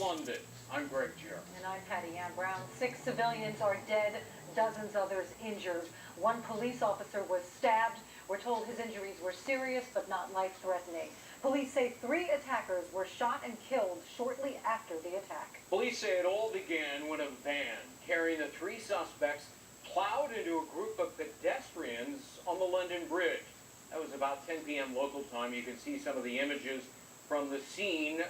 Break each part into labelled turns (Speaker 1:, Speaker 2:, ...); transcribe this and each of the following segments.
Speaker 1: London. I'm Greg Jarrett.
Speaker 2: And I'm Patty Ann Brown. 6 civilians are dead, dozens others injured. One police officer was stabbed. We're told his injuries were serious but not life-threatening. Police say 3 attackers were shot and killed shortly after the attack.
Speaker 1: Police say it all began when a van carrying the 3 suspects plowed into a group of pedestrians on the London Bridge. That was about 10 p.m. local time. You can see some of the images from the scene.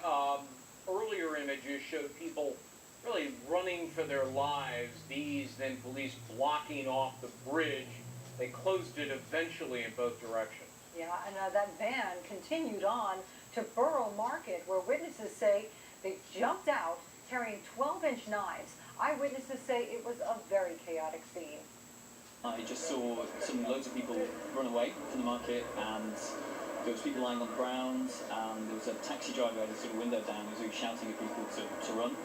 Speaker 1: Earlier images showed people really running for their lives. These, then police blocking off the bridge. They closed it eventually in both directions.
Speaker 2: Yeah, and that van continued on to Borough Market, where witnesses say they jumped out carrying 12-inch knives. Eyewitnesses say it was a very chaotic scene.
Speaker 3: I just saw loads of people run away from the market, and there was people lying on the ground, and there was a taxi driver who had his sort of window down, who was really shouting at people to run.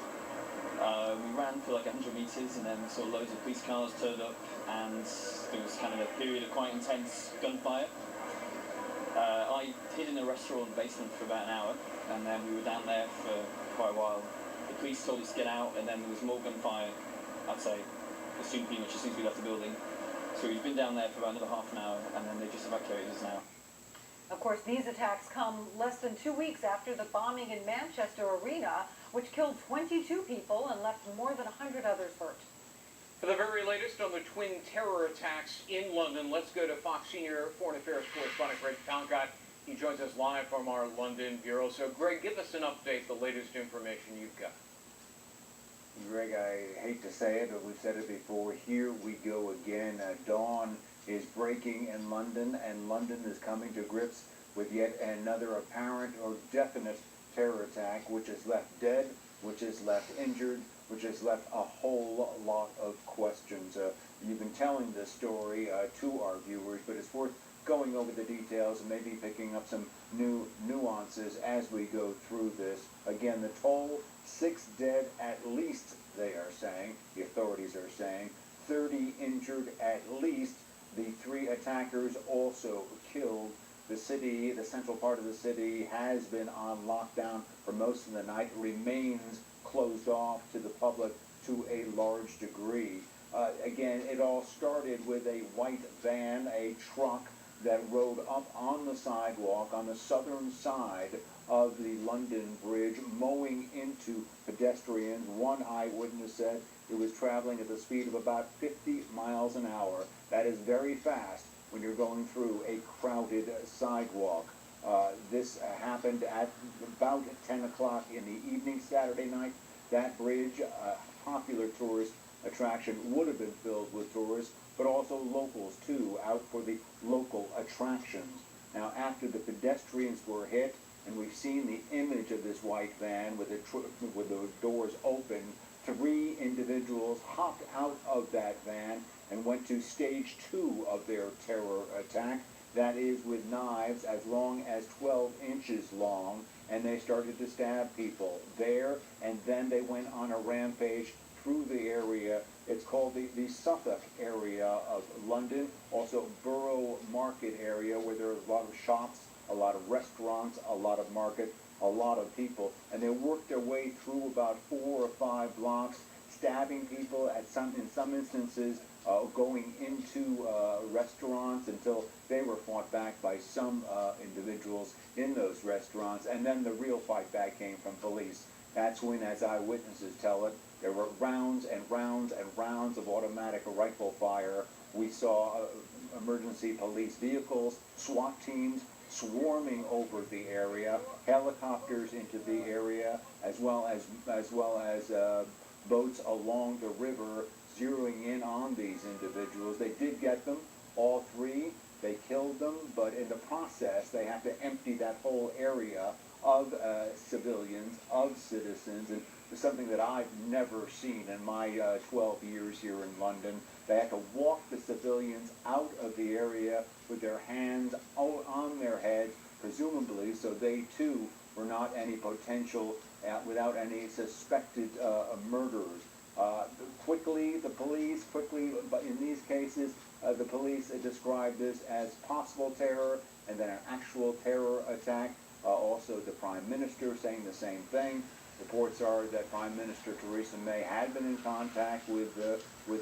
Speaker 3: We ran for like 100 metres, and then we saw loads of police cars turned up, and there was kind of a period of quite intense gunfire. I hid in a restaurant basement for about an hour, and then we were down there for quite a while. The police told us to get out, and then there was more gunfire, I'd say, pretty much as soon as we left the building. So we've been down there for about another half an hour, and then they just evacuated us now.
Speaker 2: Of course, these attacks come less than 2 weeks after the bombing in Manchester Arena, which killed 22 people and left more than 100 others hurt.
Speaker 1: For the very latest on the twin terror attacks in London, let's go to Fox Senior Foreign Affairs correspondent Greg Talcott. He joins us live from our London bureau. So, Greg, give us an update, the latest information you've got.
Speaker 4: Greg, I hate to say it, but we've said it before. Here we go again. Dawn is breaking in London, and London is coming to grips with yet another apparent or definite terror attack, which has left dead, which has left injured, which has left a whole lot of questions. You've been telling this story to our viewers, but it's worth going over the details and maybe picking up some new nuances as we go through this. Again, the toll, 6 dead at least, they are saying, the authorities are saying, 30 injured at least. The 3 attackers also killed. The city, the central part of the city, has been on lockdown for most of the night, remains closed off to the public to a large degree. Again, it all started with a white van, a truck, that rode up on the sidewalk on the southern side of the London Bridge, mowing into pedestrians. One eyewitness said it was traveling at the speed of about 50 miles an hour. That is very fast when you're going through a crowded sidewalk. This happened at about 10 o'clock in the evening Saturday night. That bridge, a popular tourist attraction, would have been filled with tourists, but also locals too, out for the local attractions. Now, after the pedestrians were hit, and we've seen the image of this white van with the doors open, 3 individuals hopped out of that van and went to stage 2 of their terror attack. That is with knives as long as 12 inches long, and they started to stab people there, and then they went on a rampage through the area. It's called the Suffolk area of London, also Borough Market area, where there are a lot of shops, a lot of restaurants, a lot of market, a lot of people. And they worked their way through about 4 or 5 blocks, stabbing people in some instances, going into restaurants until they were fought back by some individuals in those restaurants. And then the real fight back came from police. That's when, as eyewitnesses tell it, there were rounds and rounds and rounds of automatic rifle fire. We saw emergency police vehicles, SWAT teams swarming over the area, helicopters into the area, as well as boats along the river zeroing in on these individuals. They did get them, all 3. They killed them, but in the process, they have to empty that whole area of civilians, of citizens, and something that I've never seen in my 12 years here in London. They had to walk the civilians out of the area with their hands on their heads, presumably, so they too were not any potential, without any suspected murderers. The police quickly, but in these cases, the police described this as possible terror and then an actual terror attack. Also, the Prime Minister saying the same thing. Reports are that Prime Minister Theresa May had been in contact with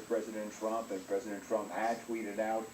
Speaker 4: President Trump, and President Trump had tweeted out